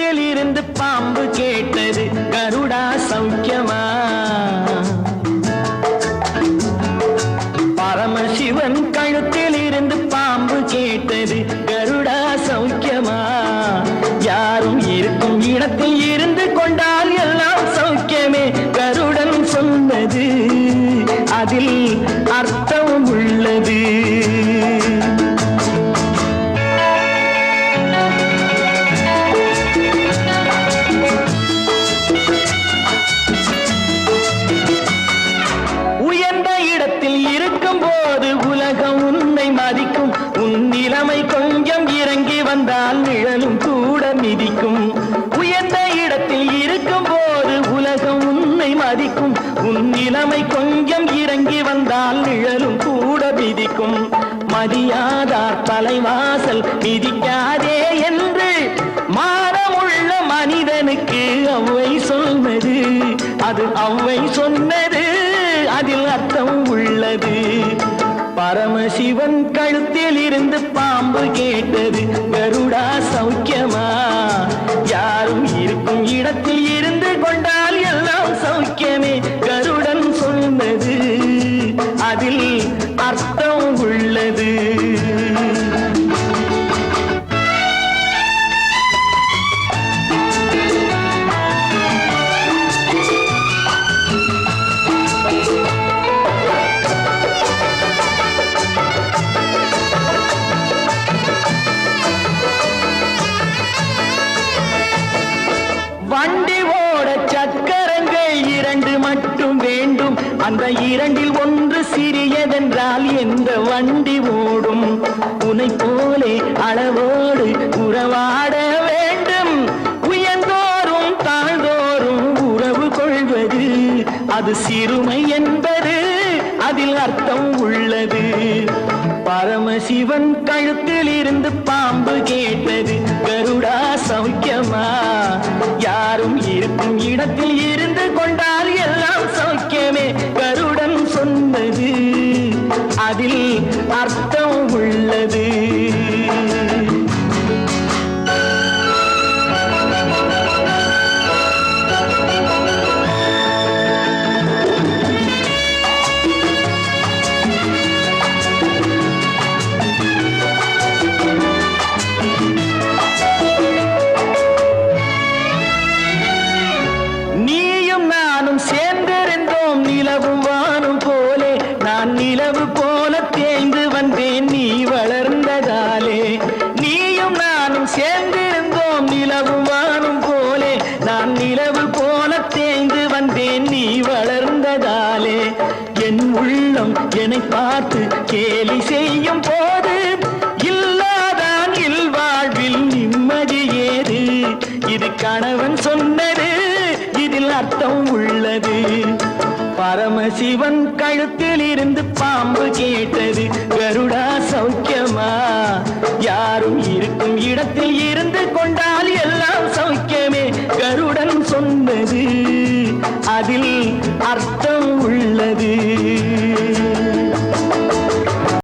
கழுத்தில் இருந்து பாம்பு கேட்டது கருடா சௌக்கியமா? பரமசிவன் கழுத்தில் இருந்து பாம்பு கேட்டது கருடா சௌக்கியமா? யாரும் இருக்கும் இடத்தில் இருந்து கொண்டால் எல்லாம் சௌக்கியமே கருடன் சொன்னது, அதில் அர்த்தம் உள்ளது. உயர்ந்த இடத்தில் இருக்கும் போது உலகம் உன்னை மதிக்கும், உன் நிலைமை கொஞ்சம் இறங்கி வந்தால் நிழலும் கூட மிதிக்கும். உயர்ந்த இடத்தில் இருக்கும் போது உலகம் உன்னை மதிக்கும், உன் நிலைமை கொஞ்சம் இறங்கி வந்தால் நிழலும் கூட மிதிக்கும். மதியாதார் தலைவாசல் மிதிக்காதே என்று மானமுள்ள மனிதனுக்கு அவ்வை சொன்னது, அது அவ்வை சொன்னது, அதில் அர்த்தம் உள்ளது. பரமசிவன் கழுத்தில் இருந்து பாம்பு கேட்டது கருடா சௌக்கியமா? யாரும் இருக்கும் இடத்தில் இருந்து கொண்டால் எல்லாம் சௌக்கியமே கருடன் சொன்னது, அதில் அர்த்தம் உள்ளது. வண்டி ஓட சக்கரங்கள் இரண்டு மட்டும் வேண்டும், அந்த இரண்டில் ஒன்று சிறியதென்றால் எந்த வண்டி ஓடும்? உன்னை போலே அளவோடு உறவாட வேண்டும், உயர்ந்தோறும் தாழ்ந்தோறும் உறவு கொள்வது, அது சிறுமை என்பது, அதில் அர்த்தம் உள்ளது. பரமசிவன் கழுத்தில் இருந்து பாம்பு கேட்டது கருடா சௌக்கியமா? யாரும் இருக்கும் இடத்தில் இருந்து கொண்டால் எல்லாம் சௌக்கியமே கருடன் சொன்னது, அதில் அர்த்தம் உள்ளது. சேர்ந்திருந்தோம் நிலவும் வானும் போலே, நான் நிலவு போல தேய்ந்து வந்தேன் நீ வளர்ந்ததாலே. நீயும் நானும் சேர்ந்திருந்தோம் நிலவும் வானும் போலே, நான் நிலவு போல தேய்ந்து வந்தேன் நீ வளர்ந்ததாலே. என் உள்ளம் என்னை பார்த்து கேலி செய்யும் போது இல்லாதான் இல்வாழ்வில் நிம்மதி ஏது, இது கணவன் சொன்னது, இதில் அர்த்தம் உள்ளது. பரமசிவன் கழுத்தில் இருந்து பாம்பு கேட்டது கருடா சௌக்கியமா? யாரும் இருக்கும் இடத்தில் இருந்து கொண்டால் எல்லாம் சௌக்கியமே கருடன் சொன்னது, அதில் அர்த்தம் உள்ளது.